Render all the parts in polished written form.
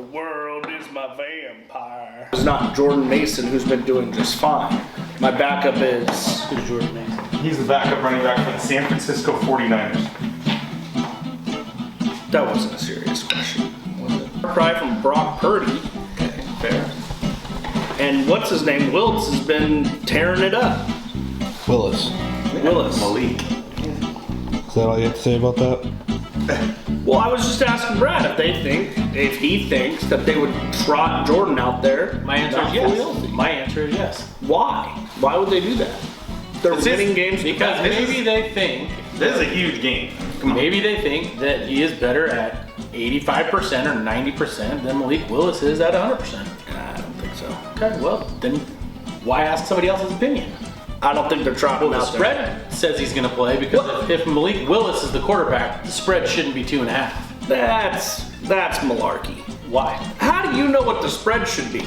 The world is my vampire. It's not Jordan Mason, who's been doing just fine. My backup is... Who's Jordan Mason? He's the backup running back for the San Francisco 49ers. That wasn't a serious question, was it? Cry from Brock Purdy. Okay, fair. And what's his name? Wiltz has been tearing it up. Willis. Willis. Malik. Is that all you have to say about that? Well, I was just asking Brad if he thinks that they would trot Jordan out there. My answer is yes. My answer is yes. Why? Why would they do that? They're winning games Because maybe they think, This is a huge game. Come on. maybe they think that he is better at 85% or 90% than Malik Willis is at 100%. I don't think so. Okay, well, then why ask somebody else's opinion? I don't think they're trotting Well, the out there. spread says he's going to play because if Malik Willis is the quarterback, the spread shouldn't be 2.5. That's malarkey. Why? How do you know what the spread should be?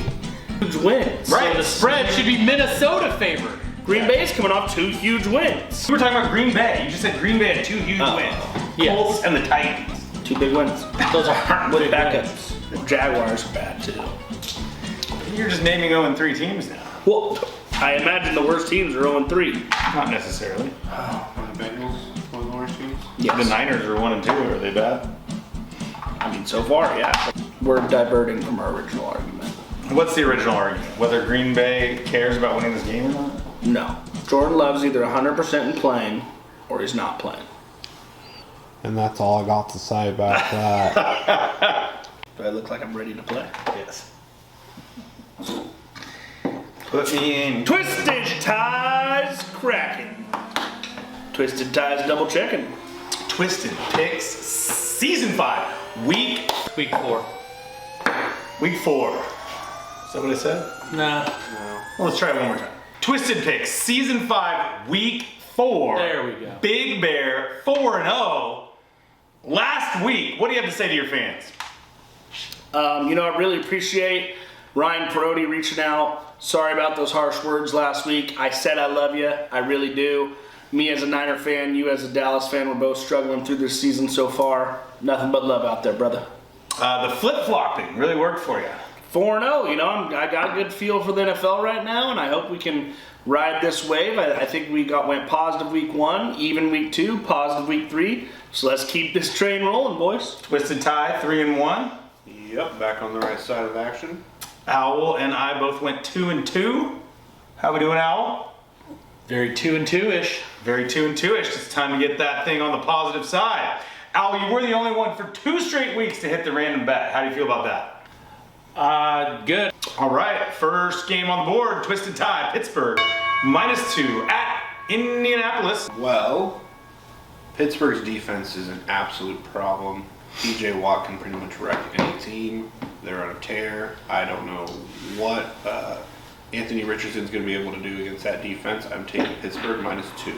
Huge wins. So the spread should be Minnesota favored. Green Bay's coming off 2 huge wins. We were talking about Green Bay. You just said Green Bay had 2 huge wins. Yes. Colts and the Titans. 2 big wins. Those are With big backups. The Jaguars are bad too. You're just naming 0-3 teams now. Well, I imagine the worst teams are 0-3. Not necessarily. The Bengals, one of the worst teams. Yes. The Niners are 1-2. Are they bad? I mean, so far, yeah. We're diverting from our original argument. What's the original argument? Whether Green Bay cares about winning this game or not? No. Jordan Love's either 100% in playing or he's not playing. And that's all I got to say about that. Do I look like I'm ready to play? Yes. Put me in. Twisted Ties cracking. Twisted Ties double checking. Twisted Picks Season 5, Week 4. 4. Is that what I said? Nah. Well, let's try it one more time. Twisted Picks Season 5, Week 4. There we go. Big Bear 4-0. Last week, what do you have to say to your fans? I really appreciate Ryan Perotti reaching out. Sorry about those harsh words last week. I said I love you. I really do. Me as a Niner fan, you as a Dallas fan, we're both struggling through this season so far. Nothing but love out there, brother. The flip-flopping really worked for you. 4-0, I got a good feel for the NFL right now, and I hope we can ride this wave. I think we went positive week 1, even week 2, positive week 3. So let's keep this train rolling, boys. Twisted Tie 3-1. Yep, back on the right side of action. Owl and I both went 2-2. How we doing, Owl? Very 2-2-ish. Very 2-2-ish. It's time to get that thing on the positive side. Owl, you were the only one for 2 straight weeks to hit the random bet. How do you feel about that? Good. All right, first game on the board, Twisted Tie, Pittsburgh, -2 at Indianapolis. Well, Pittsburgh's defense is an absolute problem. TJ Watt can pretty much wreck any team. They're on a tear. I don't know what Anthony Richardson's going to be able to do against that defense. I'm taking Pittsburgh -2.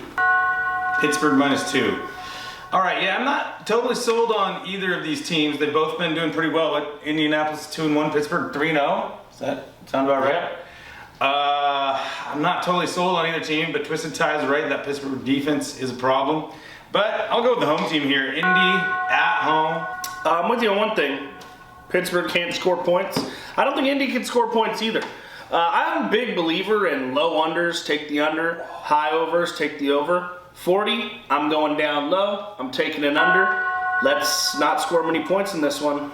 Pittsburgh -2. All right, yeah, I'm not totally sold on either of these teams. They've both been doing pretty well. Indianapolis 2-1, Pittsburgh 3-0. Does that sound about right? I'm not totally sold on either team, but Twisted Tie is right. That Pittsburgh defense is a problem. But I'll go with the home team here. Indy at home. I'm with you on one thing. Pittsburgh can't score points. I don't think Indy can score points either. I'm a big believer in low unders, take the under. High overs, take the over. 40, I'm going down low. I'm taking an under. Let's not score many points in this one.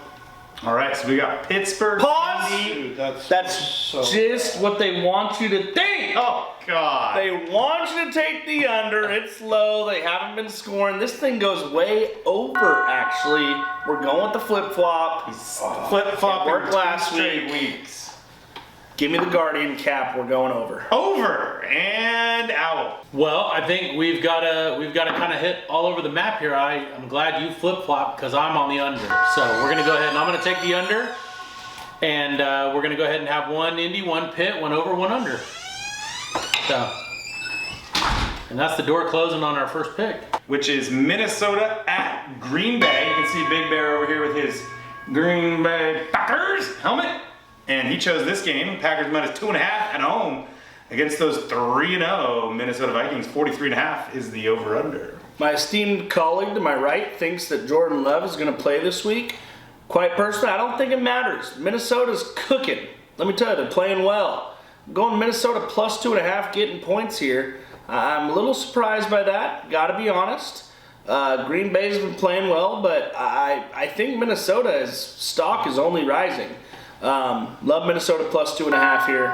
All right, so we got Pittsburgh. Pause! Indy. Dude, That's so just what they want you to think. Oh, God. They want you to take the under. It's low. They haven't been scoring. This thing goes way over, actually. We're going with the flip-flop. Flip-flop It worked last straight week. weeks. Give me the Guardian cap. We're going over. Over and Owl. Well, I think we've got to kind of hit all over the map here. I'm glad you flip-flop because I'm on the under. So we're gonna go ahead and I'm gonna take the under, and we're gonna go ahead and have 1 Indy, 1 Pitt, 1 over, 1 under. So, and that's the door closing on our first pick. Which is Minnesota at Green Bay. You can see Big Bear over here with his Green Bay Packers helmet. And he chose this game, Packers -2.5 at home against those 3-0 Minnesota Vikings. 43.5 is the over-under. My esteemed colleague to my right thinks that Jordan Love is going to play this week. Quite personally, I don't think it matters. Minnesota's cooking. Let me tell you, they're playing well. I'm going Minnesota plus 2.5, getting points here. I'm a little surprised by that, gotta be honest. Green Bay's been playing well, but I think Minnesota's stock is only rising. Love Minnesota plus 2.5 here,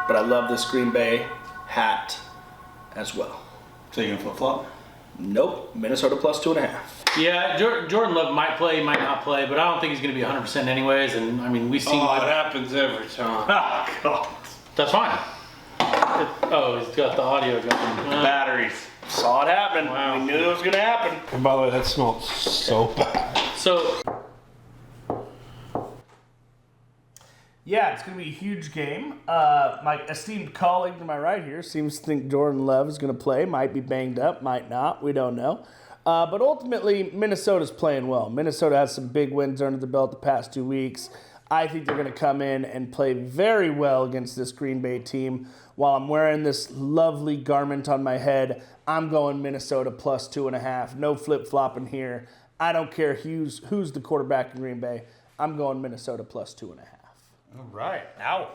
but I love this Green Bay hat as well. So you gonna flip flop? Nope, Minnesota plus 2.5. Yeah, Jordan Love might play, might not play, but I don't think he's going to be 100% anyways. And I mean, we've seen. Oh, it happens every time. Oh, God. That's fine. He's got the audio going. Batteries. Saw it happen. Wow. We knew it was going to happen. And by the way, that smells so bad. So, Yeah, it's going to be a huge game. My esteemed colleague to my right here seems to think Jordan Love is going to play. Might be banged up, might not. We don't know. But ultimately, Minnesota's playing well. Minnesota has some big wins under the belt the past 2 weeks. I think they're going to come in and play very well against this Green Bay team. While I'm wearing this lovely garment on my head, I'm going Minnesota plus 2.5. No flip-flopping here. I don't care who's the quarterback in Green Bay. I'm going Minnesota plus 2.5. All right. Ow.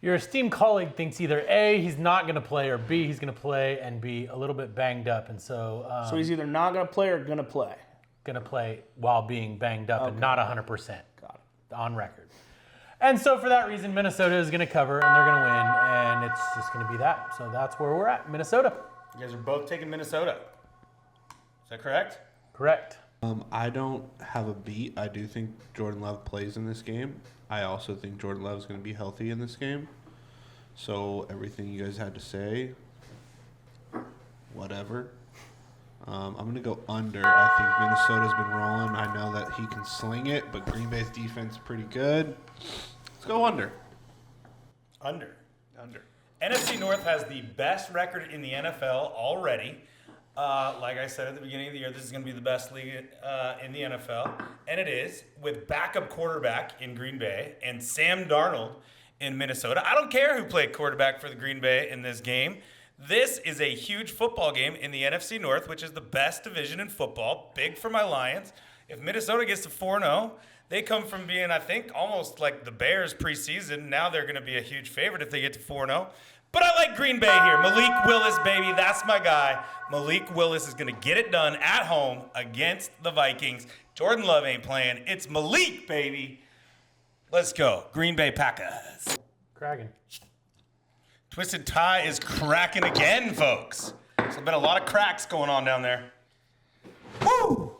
your esteemed colleague thinks either A, he's not going to play, or B, he's going to play and be a little bit banged up. And so So he's either not going to play or going to play. going to play while being banged up and not 100%. Got it. On record. And so for that reason, Minnesota is going to cover and they're going to win, and it's just going to be that. So that's where we're at, Minnesota. You guys are both taking Minnesota. Is that correct? Correct. I don't have a beat. I do think Jordan Love plays in this game. I also think Jordan Love is going to be healthy in this game. So everything you guys had to say, whatever. I'm going to go under. I think Minnesota's been rolling. I know that he can sling it, but Green Bay's defense is pretty good. Let's go under. Under. NFC North has the best record in the NFL already. Like I said at the beginning of the year, this is going to be the best league in the NFL. And it is, with backup quarterback in Green Bay and Sam Darnold in Minnesota. I don't care who played quarterback for the Green Bay in this game. This is a huge football game in the NFC North, which is the best division in football. Big for my Lions. If Minnesota gets to 4-0, they come from being, I think, almost like the Bears preseason. Now they're going to be a huge favorite if they get to 4-0. But I like Green Bay here. Malik Willis, baby. That's my guy. Malik Willis is going to get it done at home against the Vikings. Jordan Love ain't playing. It's Malik, baby. Let's go. Green Bay Packers. Kraken. Twisted Tie is cracking again, folks. There's been a lot of cracks going on down there. Woo!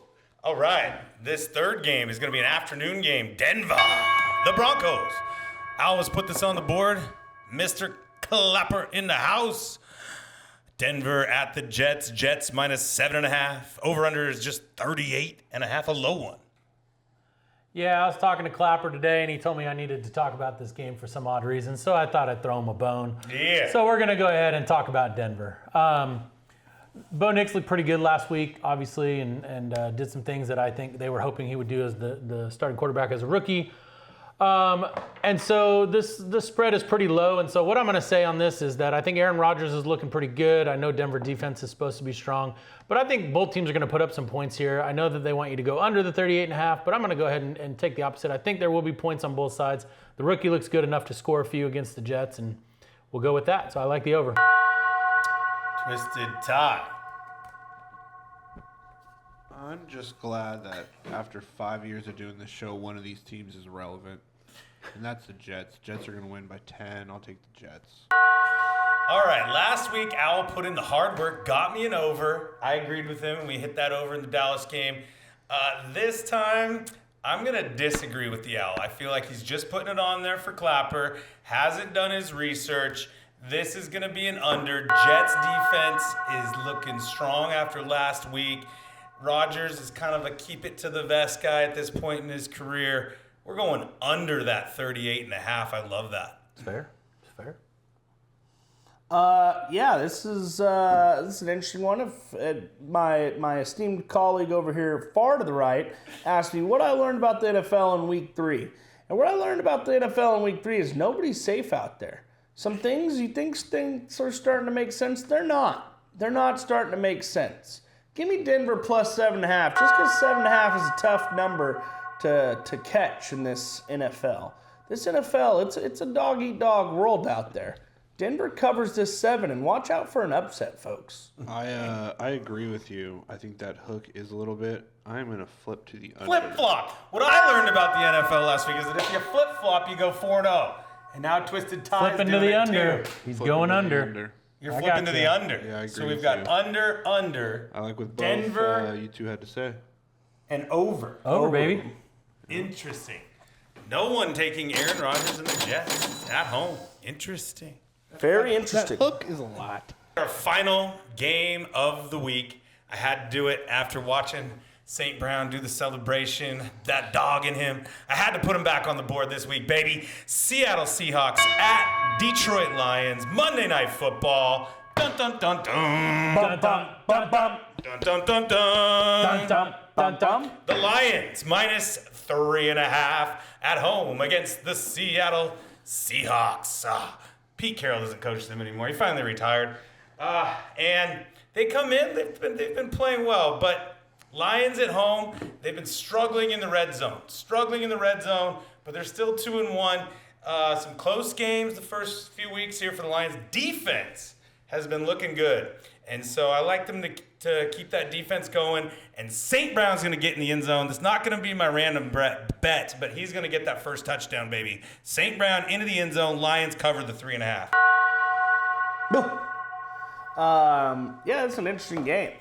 All right. This third game is going to be an afternoon game. Denver, the Broncos. Always put this on the board. Mr. Clapper in the house. Denver at the Jets. Jets minus 7.5. Over-under is just 38.5, a low one. Yeah, I was talking to Clapper today, and he told me I needed to talk about this game for some odd reason, so I thought I'd throw him a bone. Yeah. So we're going to go ahead and talk about Denver. Bo Nix looked pretty good last week, obviously, and did some things that I think they were hoping he would do as the starting quarterback as a rookie. And so the spread is pretty low. And so what I'm going to say on this is that I think Aaron Rodgers is looking pretty good. I know Denver defense is supposed to be strong, but I think both teams are going to put up some points here. I know that they want you to go under the 38.5, but I'm going to go ahead and take the opposite. I think there will be points on both sides. The rookie looks good enough to score a few against the Jets, and we'll go with that. So I like the over. Twisted Tie. I'm just glad that after 5 years of doing this show, one of these teams is relevant. And that's the Jets. Jets are going to win by 10. I'll take the Jets. All right, last week Owl put in the hard work, got me an over. I agreed with him, and we hit that over in the Dallas game. This time, I'm going to disagree with the Owl. I feel like he's just putting it on there for Clapper, hasn't done his research. This is going to be an under. Jets defense is looking strong after last week. Rodgers is kind of a keep it to the vest guy at this point in his career. We're going under that 38.5. I love that. It's fair. It's fair. Yeah, this is an interesting one. If my esteemed colleague over here, far to the right, asked me what I learned about the NFL in Week 3. And what I learned about the NFL in Week 3 is nobody's safe out there. Some things you think things are starting to make sense, they're not. They're not starting to make sense. Give me Denver plus 7.5, just because 7.5 is a tough number to catch in this NFL. This NFL, it's a dog-eat-dog world out there. Denver covers this 7, and watch out for an upset, folks. I agree with you. I think that hook is a little bit. I'm going to flip to the under. Flip-flop. What I learned about the NFL last week is that if you flip-flop, you go 4-0. And now Twisted Tie's Flipping to doing the it under. too. He's Flipping going to the under. You're I flipping got to you. the under. Yeah, I agree So we've with got you. under, I like what Denver. both you two had to say. and over. Over, baby. Interesting. No one taking Aaron Rodgers and the Jets at home. Interesting. Very interesting. Hook is a lot. Our final game of the week. I had to do it after watching St. Brown do the celebration, that dog in him. I had to put him back on the board this week, baby. Seattle Seahawks at Detroit Lions, Monday Night Football. Dun dun dun dun. Bum, bum, bum, bum. Dun dun dun Dum, dun. dum, dum, dum. The Lions minus 3.5 at home against the Seattle Seahawks. Pete Carroll doesn't coach them anymore. He finally retired. And they come in, they've been playing well, but Lions at home, they've been struggling in the red zone. But they're still 2-1. Some close games the first few weeks here for the Lions. Defense has been looking good. And so I like them to keep that defense going. And St. Brown's going to get in the end zone. That's not going to be my random bet, but he's going to get that first touchdown, baby. St. Brown into the end zone. Lions cover the 3.5. Yeah, it's an interesting game.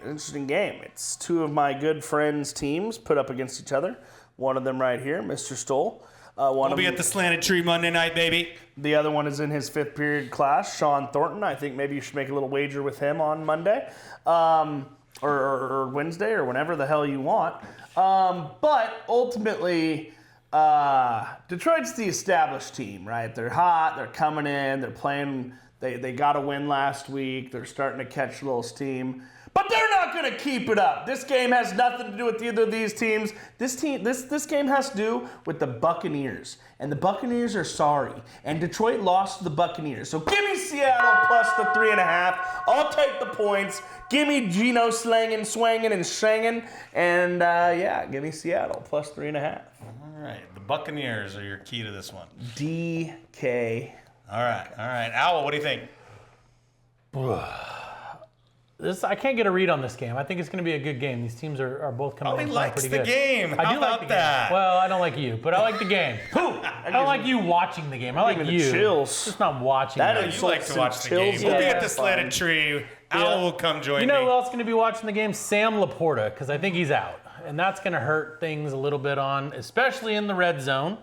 It's two of my good friends' teams put up against each other. One of them right here, Mr. Stoll. We'll be at the Slanted Tree Monday night, baby. The other one is in his 5th period class, Sean Thornton. I think maybe you should make a little wager with him on Monday or Wednesday or whenever the hell you want. But ultimately, Detroit's the established team, right? They're hot. They're coming in. They're playing. They got a win last week. They're starting to catch a little steam. But they're not going to keep it up. This game has nothing to do with either of these teams. This game has to do with the Buccaneers. And the Buccaneers are sorry. And Detroit lost to the Buccaneers. So give me Seattle plus the 3.5. I'll take the points. Give me Geno slanging, swanging, and shanging. And give me Seattle plus 3.5. All right. The Buccaneers are your key to this one. DK. All right. Owl, what do you think? I can't get a read on this game. I think it's going to be a good game. These teams are both coming in He playing likes pretty the good. game. I How do like about the that? game. Well, I don't like you, but I like the game. I don't like you watching the game. I like Give me you. the chills. Just not watching That it. is You like to watch the game. chills. We'll be Yeah, at the that's Slanted fine. Tree. Owl will come join You know me. who else going to be watching the game? Sam Laporta, because I think he's out. And that's going to hurt things a little bit especially in the red zone.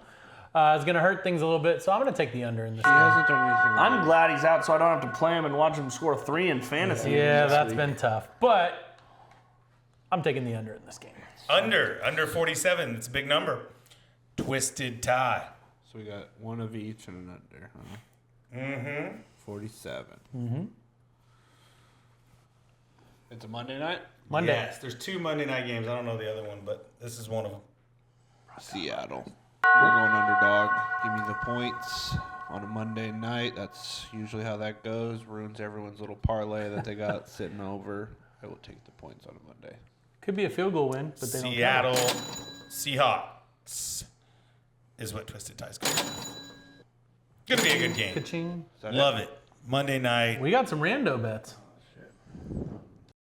It's going to hurt things a little bit, so I'm going to take the under in this He game. hasn't done anything wrong. I'm glad he's out so I don't have to play him and watch him score 3 in fantasy. Yeah, this that's week. been tough. But I'm taking the under in this game. Under 47. It's a big number. Twisted Tie. So we got one of each and an under, huh? Mm-hmm. 47. Mm-hmm. It's a Monday night? Monday. Yes, there's 2 Monday night games. I don't know the other one, but this is one of them. Seattle. We're going underdog. Give me the points on a Monday night. That's usually how that goes. Ruins everyone's little parlay that they got sitting over. I will take the points on a Monday. Could be a field goal win, but they don't Seattle Seahawks is what Twisted Tie's called. Gonna be a good game. Ka-ching. Love it. Monday night. We got some rando bets.